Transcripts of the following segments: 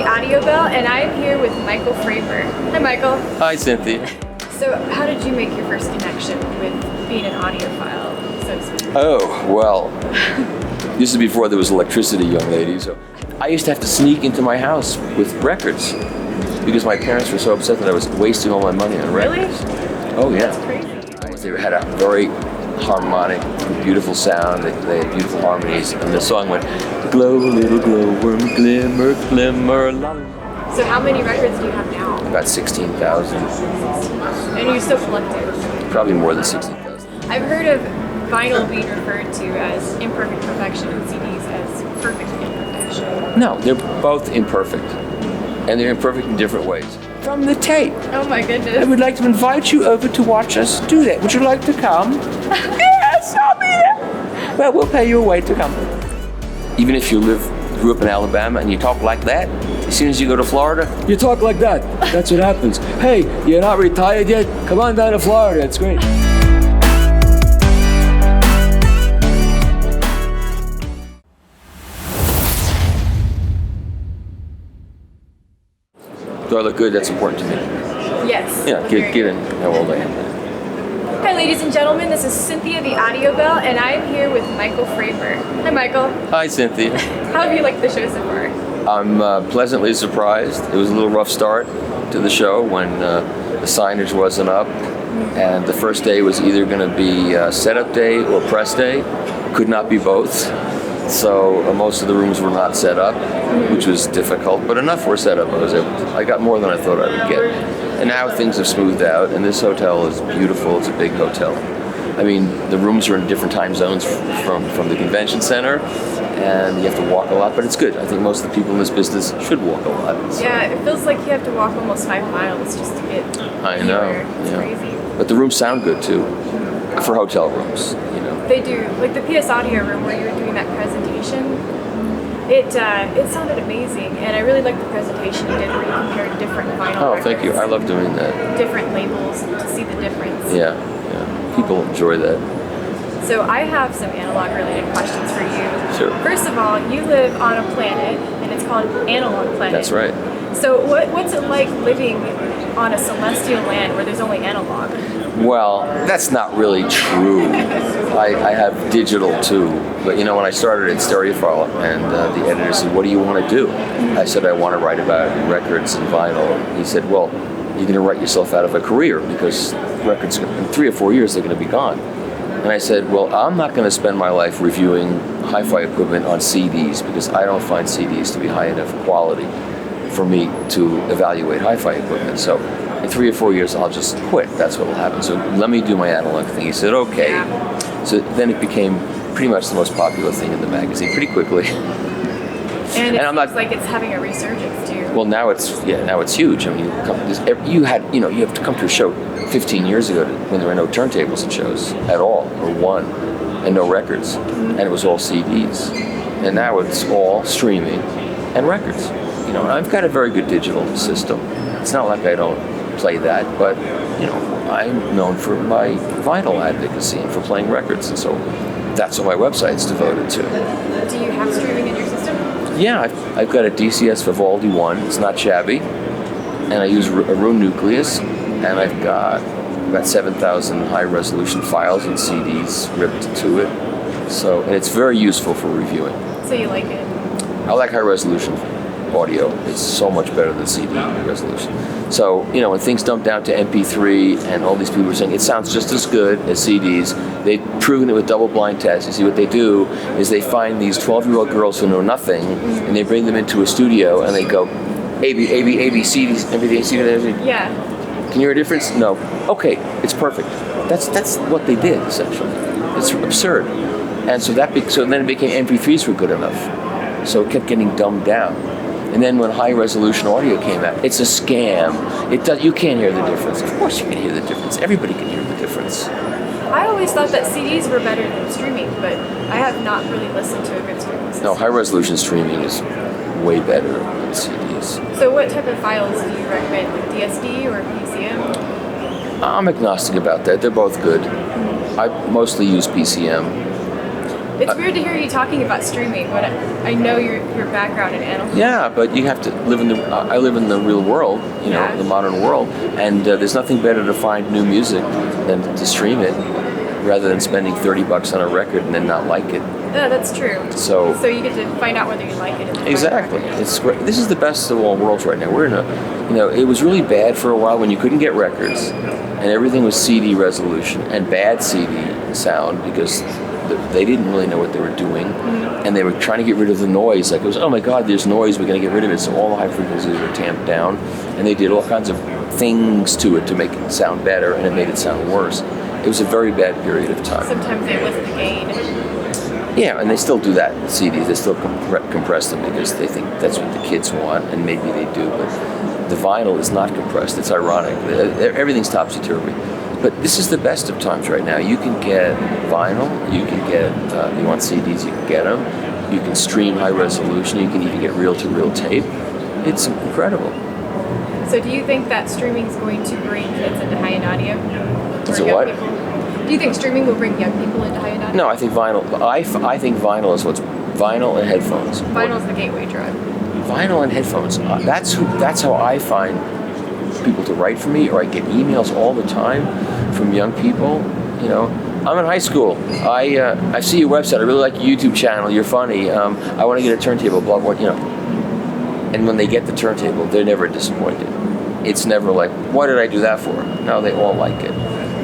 the Belle, and I'm here with Michael Fremer. Hi, Michael. Hi, Cynthia. So, how did you make your first connection with being an audiophile, so to speak? Oh, well, this is before there was electricity, young lady, so I used to have to sneak into my house with records because my parents were so upset that I was wasting all my money on records. Really? Oh, yeah. That's crazy. They had a very harmonic, beautiful sound. They had beautiful harmonies, and the song went, glow, little glowworm, glimmer, glimmer, la. So how many records do you have now? About 16,000. And you're still collecting? Probably more than 16,000. I've heard of vinyl being referred to as imperfect perfection and CDs as perfect imperfection. No, they're both imperfect, and they're imperfect in different ways. From the tape. Oh my goodness. I would like to invite you over to watch us do that. Would you like to come? Yes, I'll be there. Well, we'll pay you a way to come. Even if you grew up in Alabama and you talk like that, as soon as you go to Florida, you talk like that. That's what happens. Hey, you're not retired yet? Come on down to Florida. It's great. Do I look good? That's important to me. Yes. Yeah, given how old I am. Hi, ladies and gentlemen. This is Cynthia the Belle, and I'm here with Michael Fremer. Hi, Michael. Hi, Cynthia. How have you liked the show so far? I'm pleasantly surprised. It was a little rough start to the show when the signage wasn't up, and the first day was either going to be setup day or press day. Could not be both. So most of the rooms were not set up, which was difficult, but enough were set up. I got more than I thought I would get. And now things have smoothed out, and this hotel is beautiful. It's a big hotel. I mean, the rooms are in different time zones from the convention center, and you have to walk a lot, but it's good. I think most of the people in this business should walk a lot. So. Yeah, it feels like you have to walk almost 5 miles just to get I know. It's crazy. But the rooms sound good, too, for hotel rooms, They do. Like the PS Audio room where you were doing that presentation, it sounded amazing, and I really liked the presentation you did where you compared different vinyl Oh, records. thank you. I love doing that. Different labels to see the difference. Yeah. People enjoy that. So I have some analog-related questions for you. Sure. First of all, you live on a planet, and it's called Analog Planet. That's right. So what's it like living on a celestial land where there's only analog? Well, that's not really true. I have digital too, but when I started at Stereophile and the editor said, what do you want to do? I said, I want to write about records and vinyl. He said, well, you're going to write yourself out of a career because records, in 3 or 4 years, they're going to be gone. And I said, well, I'm not going to spend my life reviewing hi-fi equipment on CDs because I don't find CDs to be high enough quality for me to evaluate hi-fi equipment. So in 3 or 4 years, I'll just quit. That's what will happen. So let me do my analog thing. He said, okay. Yeah. So then it became pretty much the most popular thing in the magazine pretty quickly. And it seems like it's having a resurgence too. Well, now it's huge. I mean, you have to come to a show 15 years ago when there were no turntables at shows at all, or one, and no records, and it was all CDs. And now it's all streaming and records. And I've got a very good digital system. It's not like I don't play that, but I'm known for my vinyl advocacy and for playing records, and so that's what my website's devoted to. Do you have streaming in your system? Yeah, I've got a DCS Vivaldi 1. It's not shabby, and I use a room nucleus, and I've got about 7,000 high-resolution files and CDs ripped to it. So, and it's very useful for reviewing. So you like it? I like high-resolution audio. It's so much better than CD resolution. So, when things dump down to MP3 and all these people are saying it sounds just as good as CDs, they've proven it with double-blind tests. You see, what they do is they find these 12-year-old girls who know nothing, and they bring them into a studio, and they go, A, B, A, B, A, B, C, D, everything, C, D, Yeah. Can you hear a difference? No. Okay, it's perfect. That's what they did, essentially. It's absurd. And so then it became MP3s were good enough. So it kept getting dumbed down. And then when high-resolution audio came out, it's a scam. You can't hear the difference. Of course you can hear the difference. Everybody can hear the difference. I always thought that CDs were better than streaming, but I have not really listened to a good streaming system. No, high-resolution streaming is way better than CDs. So what type of files do you recommend, like DSD or PCM? I'm agnostic about that. They're both good. I mostly use PCM. It's weird to hear you talking about streaming when I know your background in analog. Yeah, but you have to live in the. I live in the real world, Yeah. the modern world, and there's nothing better to find new music than to stream it, rather than spending $30 on a record and then not like it. Yeah, that's true. So you get to find out whether you like it. exactly, it's great. This is the best of all worlds right now. We're in a, it was really bad for a while when you couldn't get records, and everything was CD resolution and bad CD sound because they didn't really know what they were doing, and they were trying to get rid of the noise. Like it was, oh my God, there's noise, we're going to get rid of it. So all the high frequencies were tamped down, and they did all kinds of things to it to make it sound better, and it made it sound worse. It was a very bad period of time. Sometimes they lift the gain. Yeah, and they still do that in CDs. They still compress them because they think that's what the kids want, and maybe they do, but the vinyl is not compressed. It's ironic. Everything's topsy-turvy. But this is the best of times right now. You can get vinyl, you can get, you want CDs, you can get them. You can stream high resolution, you can even get reel-to-reel tape. It's incredible. So do you think that streaming is going to bring kids into high-end audio? It's Or a young what? people? Do you think streaming will bring young people into high-end audio? No, I think vinyl. I think vinyl is vinyl and headphones. Vinyl's the gateway drug. Vinyl and headphones. That's how I find people to write for me, or I get emails all the time from young people. I'm in high school. I see your website. I really like your YouTube channel. You're funny. I want to get a turntable. Blah blah. And when they get the turntable, they're never disappointed. It's never like, why did I do that for? No, they all like it.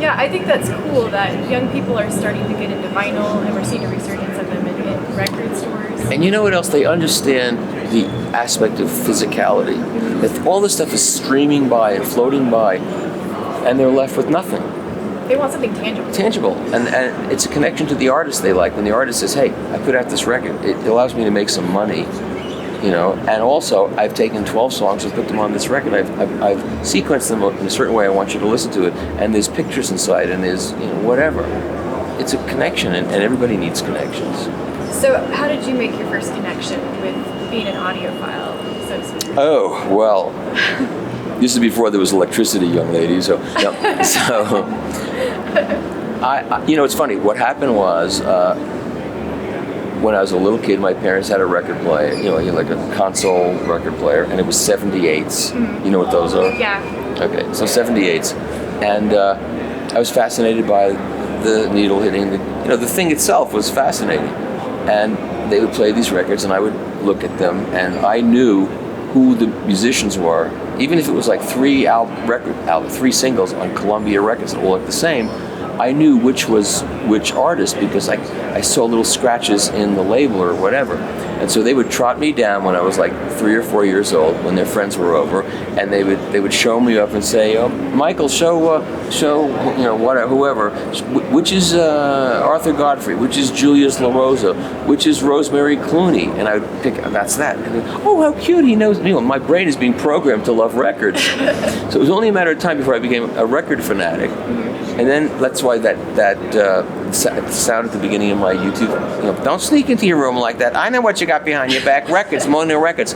Yeah, I think that's cool that young people are starting to get into vinyl, and we're seeing a resurgence of them in record stores. And you know what else? They understand the aspect of physicality. That all this stuff is streaming by and floating by, and they're left with nothing. They want something tangible. And it's a connection to the artist they like. When the artist says, hey, I put out this record, it allows me to make some money. And also I've taken 12 songs and put them on this record. I've sequenced them in a certain way. I want you to listen to it, and there's pictures inside, and there's whatever. It's a connection, and everybody needs connections. So how did you make your first connection with being an audiophile, so to speak? Oh, well, this is before there was electricity, young lady. So I it's funny. What happened was, when I was a little kid, my parents had a record player, like a console record player, and it was 78s. You know what those are? Yeah. Okay, so 78s. And I was fascinated by the needle hitting the thing itself was fascinating. And they would play these records, and I would look at them, and I knew who the musicians were, even if it was like three singles on Columbia Records that all looked the same. I knew which was which artist because I saw little scratches in the label or whatever. And so they would trot me down when I was like 3 or 4 years old, when their friends were over, and they would show me up and say, "Oh, Michael, show whoever, which is Arthur Godfrey, which is Julius LaRosa, which is Rosemary Clooney," and I would pick, that's that. And then, oh, how cute, he knows. My brain is being programmed to love records. So it was only a matter of time before I became a record fanatic. And then that's why that sound at the beginning of my YouTube, don't sneak into your room like that. I know what you got behind your back. Records, mono records.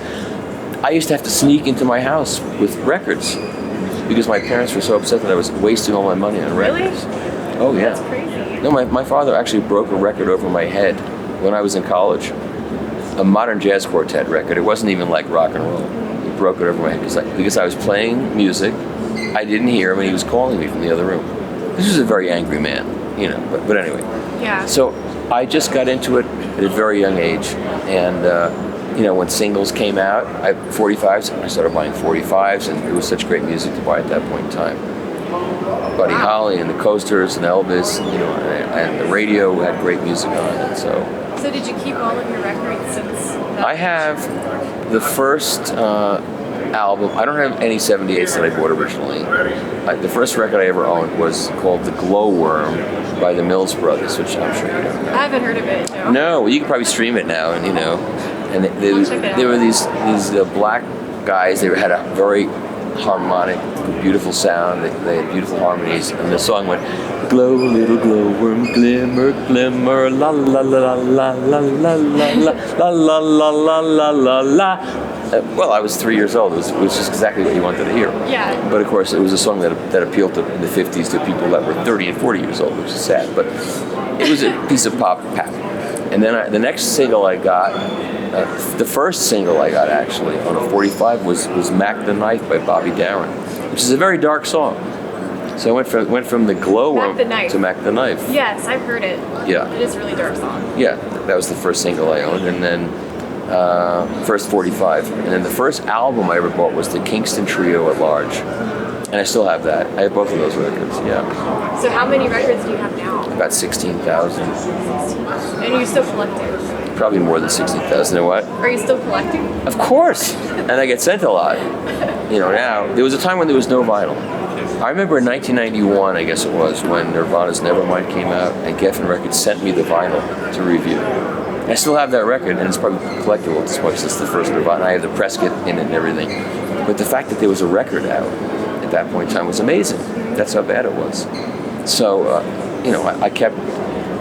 I used to have to sneak into my house with records because my parents were so upset that I was wasting all my money on records. Really? Oh yeah. That's crazy. No, my father actually broke a record over my head when I was in college. A modern jazz quartet record. It wasn't even like rock and roll. He broke it over my head because I was playing music. I didn't hear him, and he was calling me from the other room. This was a very angry man, but anyway. Yeah. So I just got into it at a very young age, and when singles came out, 45s, I started buying 45s, and it was such great music to buy at that point in time. Buddy Holly and the Coasters and Elvis, and the radio had great music on it. So did you keep all of your records since? I have the first album. I don't have any 78s that I bought originally. The first record I ever owned was called The Glowworm by the Mills Brothers, which I'm sure you don't know. I haven't heard of it, no. No, you can probably stream it now, and and they were these black guys. They had a very harmonic, beautiful sound. They had beautiful harmonies, and the song went, "Glow, little glowworm, glimmer, glimmer, la la la la la la la la la la la la la la." Well, I was 3 years old. It was just exactly what you wanted to hear. Yeah. But of course, it was a song that appealed to in the 50s to people that were 30 and 40 years old, which is sad. But it was a piece of pop And then the next single I got, the first single I got actually on a 45 was "Mac the Knife" by Bobby Darin, which is a very dark song. So I went from the Glowworm to "Mac the Knife." Yes, I've heard it. Yeah. It is a really dark song. Yeah, that was the first single I owned, and then first 45, and then the first album I ever bought was the Kingston Trio at Large, and I still have that. I have both of those records. Yeah. So how many records do you have now? About 16,000. And you still collecting? Probably more than 16,000. And what? Are you still collecting? Of course. And I get sent a lot. Now there was a time when there was no vinyl. I remember in 1991, I guess it was, when Nirvana's Nevermind came out, and Geffen Records sent me the vinyl to review. I still have that record, and it's probably collectible at this point since the first Nirvana. I have the press kit in it and everything. But the fact that there was a record out at that point in time was amazing. That's how bad it was. So,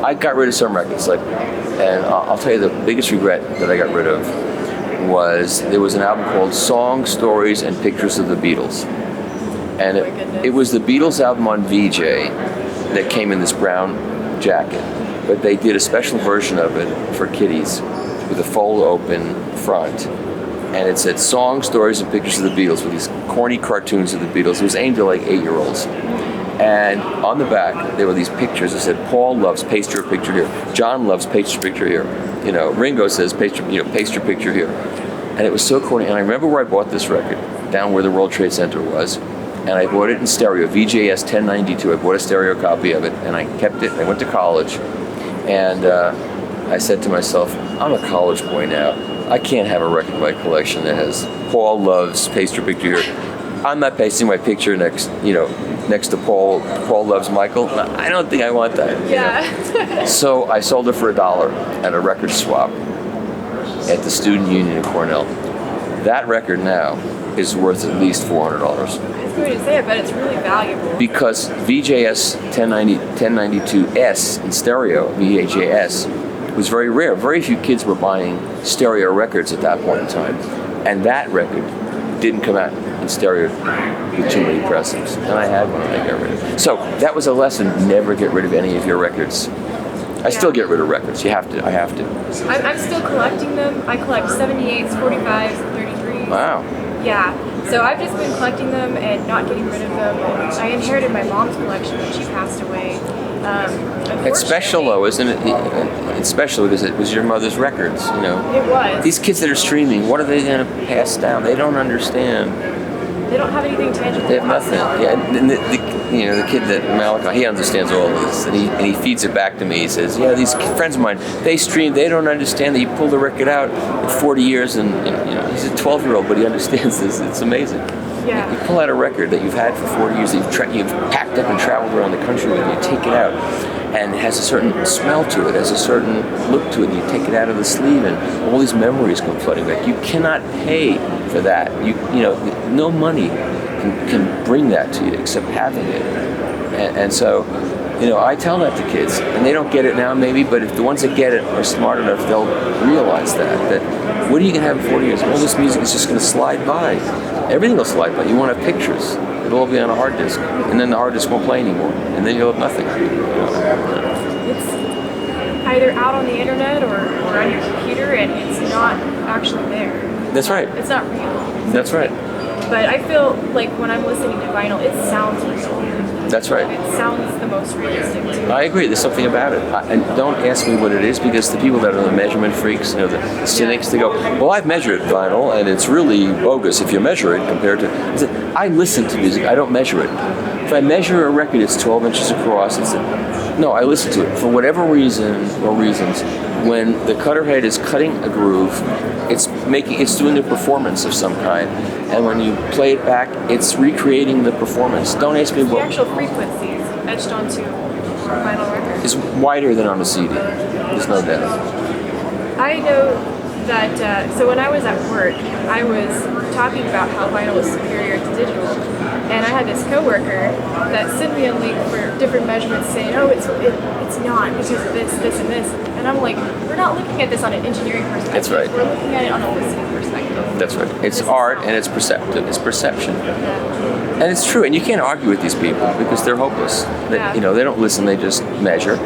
I got rid of some records, and I'll tell you the biggest regret that I got rid of was there was an album called Songs, Stories, and Pictures of the Beatles. And it was the Beatles album on VJ that came in this brown jacket. But they did a special version of it for kiddies with a fold-open front. And it said Songs, Stories, and Pictures of the Beatles with these corny cartoons of the Beatles. It was aimed at like 8-year-olds. And on the back, there were these pictures that said, Paul loves paste your picture here. John loves paste your picture here. Ringo says paste your picture here. And it was so corny. And I remember where I bought this record, down where the World Trade Center was. And I bought it in stereo, VJS 1092. I bought a stereo copy of it, and I kept it. I went to college, and I said to myself, I'm a college boy now. I can't have a record in my collection that has Paul loves paste your picture here. I'm not pasting my picture next to Paul loves Michael. I don't think I want that. Yeah. So I sold it for $1 at a record swap at the Student Union in Cornell. That record now is worth at least $400. I was going to say it, but it's really valuable. Because VJS 1092S in stereo, VHS, was very rare. Very few kids were buying stereo records at that point in time. And that record didn't come out in stereo with too many pressings. And I had one and I got rid of it. So that was a lesson, never get rid of any of your records. I still get rid of records. I have to. I'm still collecting them. I collect 78s, 45s, 33s. Wow. Yeah. So I've just been collecting them and not getting rid of them. I inherited my mom's collection when she passed away. It's special though, isn't it? It's special because it was your mother's records, It was. These kids that are streaming, what are they going to pass down? They don't understand. They don't have anything tangible. They have nothing. Yeah, and the kid that Malachi, he understands all of this, and he feeds it back to me. He says, "Yeah, these friends of mine, they stream. They don't understand that you pull the record out in 40 years, and he's a 12-year-old, but he understands this. It's amazing. Yeah. You pull out a record that you've had for 40 years, that you've packed up and traveled around the country with, and you take it out, and it has a certain smell to it, has a certain look to it, and you take it out of the sleeve, and all these memories come flooding back. You cannot pay for that. No money can bring that to you except having it. And so, I tell that to kids, and they don't get it now maybe, but if the ones that get it are smart enough, they'll realize that what are you going to have in 40 years? All this music is just going to slide by. Everything will slide by. You want to have pictures. It'll all be on a hard disk, and then the hard disk won't play anymore, and then you'll have nothing. It's either out on the internet or on your computer, and it's not actually there. That's right. It's not real. That's right. But I feel like when I'm listening to vinyl, it sounds real. That's right. It sounds the most realistic to me. I agree. There's something about it. And don't ask me what it is, because the people that are the measurement freaks, the cynics, they go, well, I've measured vinyl, and it's really bogus if you measure it compared to... I listen to music. I don't measure it. If I measure a record, it's 12 inches across. No, I listen to it. For whatever reason or reasons, when the cutter head is cutting a groove, it's doing a performance of some kind. And when you play it back, it's recreating the performance. Don't ask me The what... actual frequencies etched onto vinyl records. It's wider than on a CD. There's no doubt. I know that, so when I was at work, I was talking about how vinyl was superior to digital. And I had this coworker that sent me a link for different measurements saying, it's not because of this, this, and this. And I'm like, we're not looking at this on an engineering perspective. That's right. We're looking at it on a listening perspective. That's right. It's art and it's perceptive. It's perception. And it's true. And you can't argue with these people because they're hopeless. They don't listen. They just measure.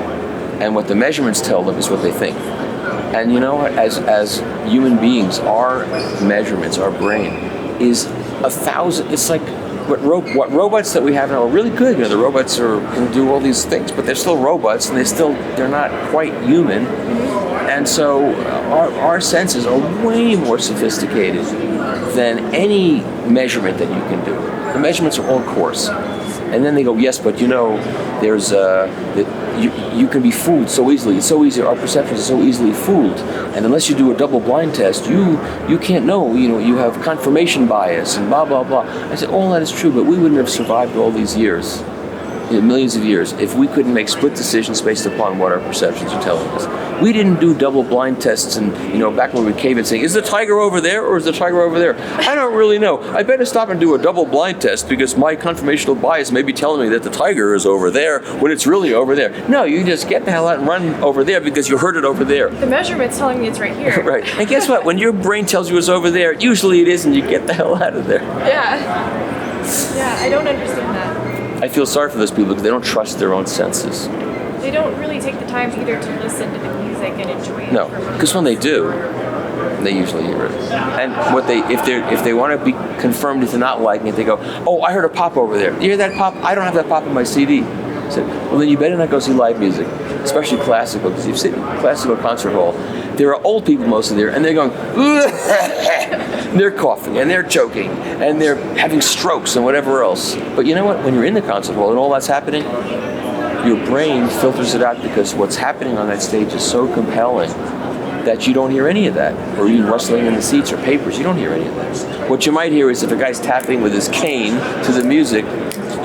And what the measurements tell them is what they think. And you know what? As human beings, our measurements, our brain, is 1,000. It's like what robots that we have now are really good. You know, the robots can do all these things, but they're still robots, and they're not quite human. And so our senses are way more sophisticated than any measurement that you can do. The measurements are all coarse. And then they go, yes, but you know, there's you can be fooled so easily. It's so easy. Our perceptions are so easily fooled. And unless you do a double blind test, you can't know. You know, you have confirmation bias and blah blah blah. I said, all that is true, but we wouldn't have survived all these years, millions of years, if we couldn't make split decisions based upon what our perceptions are telling us. We didn't do double blind tests and, back when we were cave and saying, is the tiger over there or is the tiger over there? I don't really know. I better stop and do a double blind test because my confirmational bias may be telling me that the tiger is over there when it's really over there. No, you just get the hell out and run over there because you heard it over there. The measurement's telling me it's right here. Right. And guess what? When your brain tells you it's over there, usually it is, and you get the hell out of there. Yeah. Yeah, I don't understand that. I feel sorry for those people because they don't trust their own senses. They don't really take the time either to listen to the music and enjoy it. No, because when they do, they usually hear it. And if they want to be confirmed into not liking it, they go, oh, I heard a pop over there. You hear that pop? I don't have that pop in my CD. I said, well, then you better not go see live music, especially classical, because you sit in a classical concert hall. There are old people mostly there, and they're going, and they're coughing, and they're choking, and they're having strokes and whatever else. But you know what? When you're in the concert hall and all that's happening, your brain filters it out because what's happening on that stage is so compelling that you don't hear any of that. Or even rustling in the seats or papers, you don't hear any of that. What you might hear is if a guy's tapping with his cane to the music,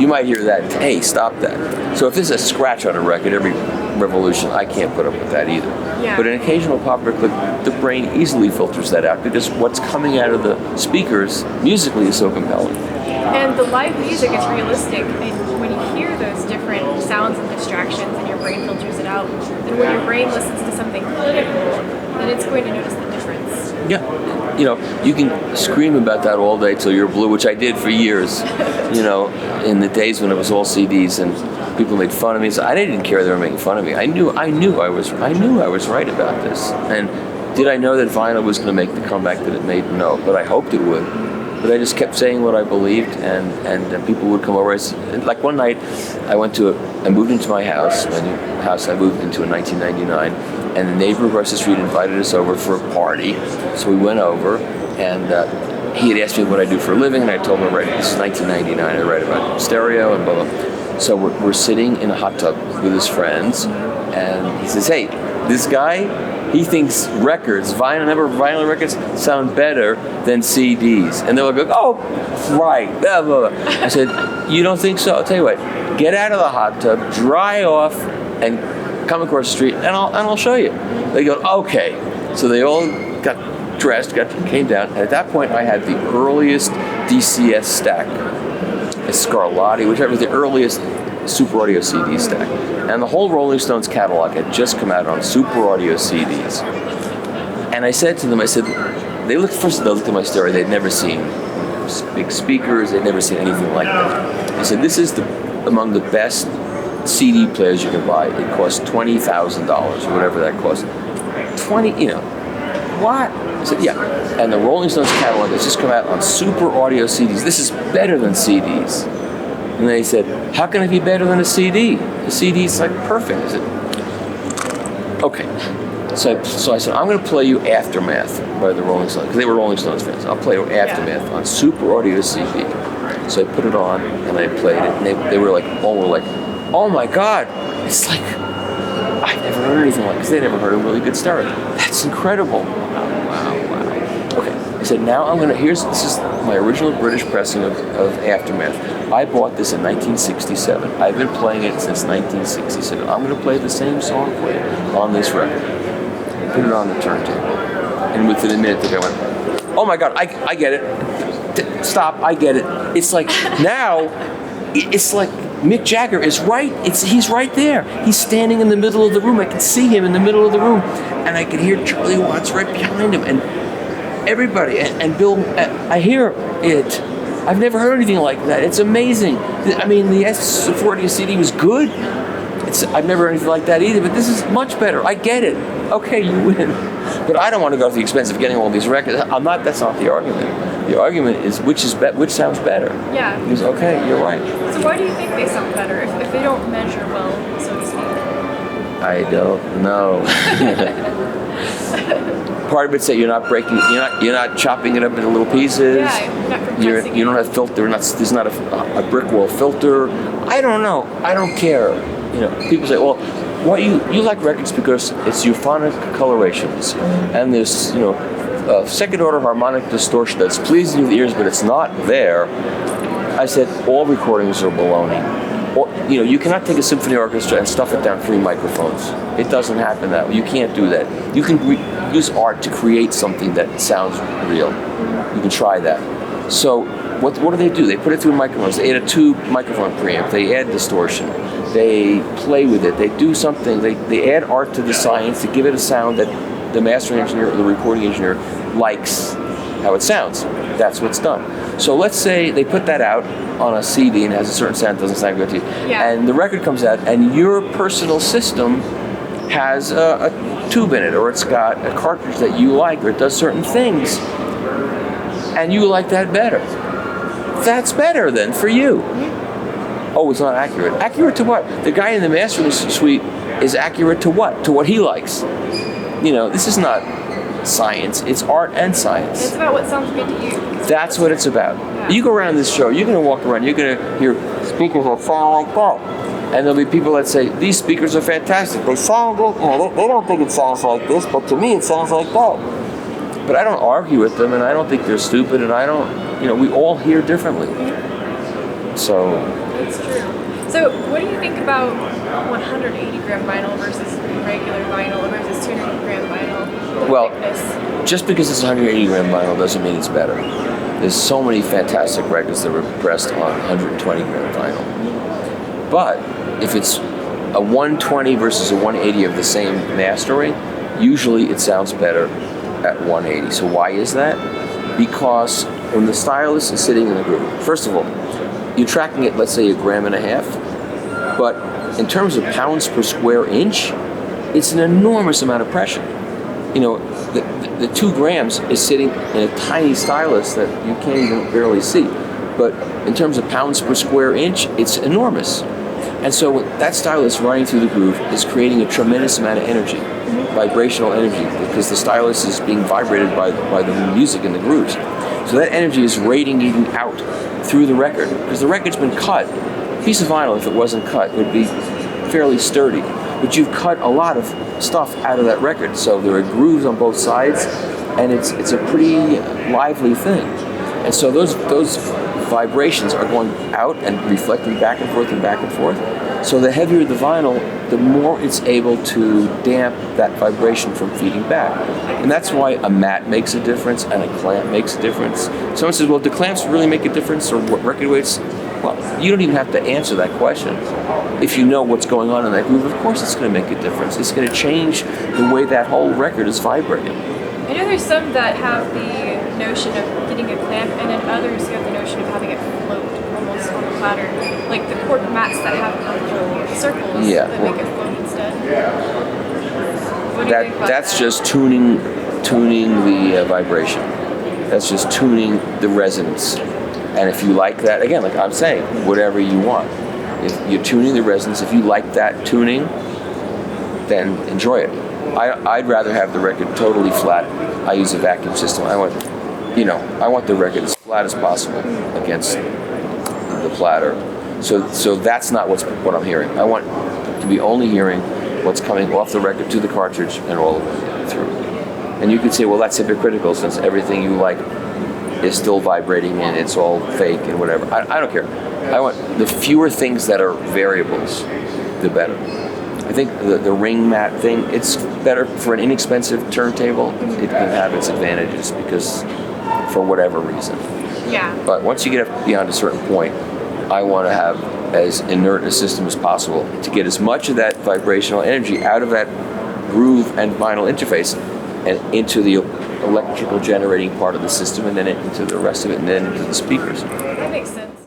you might hear that, hey, stop that. So if there's a scratch on a record every revolution, I can't put up with that either. Yeah. But an occasional popular clip, the brain easily filters that out because what's coming out of the speakers musically is so compelling. And the live music is realistic, and when you hear those different sounds and distractions and your brain filters it out, and when your brain listens to something political, then it's going to notice the difference. Yeah. You can scream about that all day till you're blue, which I did for years, in the days when it was all CDs and people made fun of me. So I didn't care they were making fun of me. I knew I was right about this. And did I know that vinyl was going to make the comeback that it made? No, but I hoped it would. But I just kept saying what I believed, and people would come over. Like one night, I moved into my house, my new house I moved into in 1999, and the neighbor across the street invited us over for a party. So we went over, and he had asked me what I do for a living, and I told him this is 1999, I write about stereo and blah, blah. So we're sitting in a hot tub with his friends, and he says, hey, this guy, he thinks vinyl records sound better than CDs. And they'll go, oh, right, blah, blah, blah. I said, you don't think so? I'll tell you what, get out of the hot tub, dry off, and come across the street, and I'll show you. They go, okay. So they all got dressed, came down, and at that point I had the earliest DCS stack, a Scarlatti, whichever was the earliest Super Audio CD stack. And the whole Rolling Stones catalog had just come out on Super Audio CDs. And I said to them, they looked at my stereo, they'd never seen big speakers, they'd never seen anything like that. I said, this is among the best CD players you can buy. It costs $20,000 or whatever that costs. What? I said, yeah. And the Rolling Stones catalog has just come out on Super Audio CDs. This is better than CDs. And they said, how can it be better than a CD? The CD is like perfect. I said, okay. So I said, I'm going to play you Aftermath by the Rolling Stones, because they were Rolling Stones fans. I'll play you Aftermath on Super Audio CD. So I put it on and I played it, and they were like, oh my God, it's like, I've never heard anything like this. They never heard a really good stereo. That's incredible. Wow. Okay. I said, now this is my original British pressing of Aftermath. I bought this in 1967. I've been playing it since 1967. I'm going to play the same song for you on this record. Put it on the turntable. And within a minute, the guy went, oh my God, I get it. Stop, I get it. It's like, now, it's like Mick Jagger is right. He's right there. He's standing in the middle of the room. I can see him in the middle of the room. And I can hear Charlie Watts right behind him. And everybody, and Bill, I hear it. I've never heard anything like that. It's amazing. I mean, the S40 CD was good. I've never heard anything like that either, but this is much better. I get it. Okay, you win. But I don't want to go to the expense of getting all these records. That's not the argument. The argument is which sounds better. Yeah. Because, okay, you're right. So why do you think they sound better if they don't measure well, so to speak? I don't know. Part of it's that you're not chopping it up into little pieces. Yeah, not compressing You don't have filter. There's not a brick wall filter. I don't know. I don't care. People say, well, you like records because it's euphonic colorations, and there's second order harmonic distortion that's pleasing to the ears, but it's not there. I said all recordings are baloney. You cannot take a symphony orchestra and stuff it down 3 microphones. It doesn't happen that way. You can't do that. You can use art to create something that sounds real. You can try that. So what do? They put it through microphones. They add a 2 microphone preamp. They add distortion. They play with it. They do something. They add art to the science to give it a sound that the mastering engineer or the recording engineer likes how it sounds. That's what's done. So let's say they put that out on a CD and it has a certain sound, doesn't sound good to you. Yeah. And the record comes out and your personal system has a tube in it, or it's got a cartridge that you like, or it does certain things, and you like that better. That's better then for you. Oh, it's not accurate. Accurate to what? The guy in the mastering suite is accurate to what? To what he likes. This is not science. It's art and science. It's about what sounds good to you. That's what it's about. Yeah. You go around this show, you're going to walk around, you're going to hear speakers that sound like that. And there'll be people that say, these speakers are fantastic. They sound good. They don't think it sounds like this, but to me it sounds like that. But I don't argue with them, and I don't think they're stupid, and I don't, we all hear differently. So. That's true. So what do you think about 180 gram vinyl versus regular vinyl versus 200 gram vinyl? Well, thickness? Just because it's 180 gram vinyl doesn't mean it's better. There's so many fantastic records that were pressed on 120 gram vinyl. But if it's a 120 versus a 180 of the same mastering, usually it sounds better at 180. So why is that? Because when the stylus is sitting in the groove, first of all, you're tracking it, let's say, 1.5 grams, but in terms of pounds per square inch, it's an enormous amount of pressure. The 2 grams is sitting in a tiny stylus that you can't even barely see. But in terms of pounds per square inch, it's enormous. And so that stylus running through the groove is creating a tremendous amount of energy, vibrational energy, because the stylus is being vibrated by the music in the grooves. So that energy is radiating out through the record, because the record's been cut. A piece of vinyl, if it wasn't cut, would be fairly sturdy. But you've cut a lot of stuff out of that record, so there are grooves on both sides, and it's a pretty lively thing. And so those vibrations are going out and reflecting back and forth and back and forth. So the heavier the vinyl, the more it's able to damp that vibration from feeding back. And that's why a mat makes a difference and a clamp makes a difference. Someone says, well, do clamps really make a difference, or what record weights? Well, you don't even have to answer that question. If you know what's going on in that groove, of course it's going to make a difference. It's going to change the way that whole record is vibrating. I know there's some that have the notion of getting a clamp, and then others who have the notion of having it float almost on the platter, like the cork mats that have little circles that make it float instead. What do you think about that's that? just tuning the vibration. That's just tuning the resonance. And if you like that, again, like I'm saying, whatever you want. If you're tuning the resonance, if you like that tuning, then enjoy it. I'd rather have the record totally flat. I use a vacuum system. I want the record as flat as possible against the platter. So that's not what I'm hearing. I want to be only hearing what's coming off the record to the cartridge and all the way through. And you could say, well, that's hypocritical since everything you like is still vibrating and it's all fake and whatever. I don't care. I want the fewer things that are variables, the better. I think the ring mat thing, it's better for an inexpensive turntable. It can have its advantages because for whatever reason. Yeah. But once you get up beyond a certain point, I want to have as inert a system as possible to get as much of that vibrational energy out of that groove and vinyl interface and into the electrical generating part of the system, and then into the rest of it, and then into the speakers. That makes sense.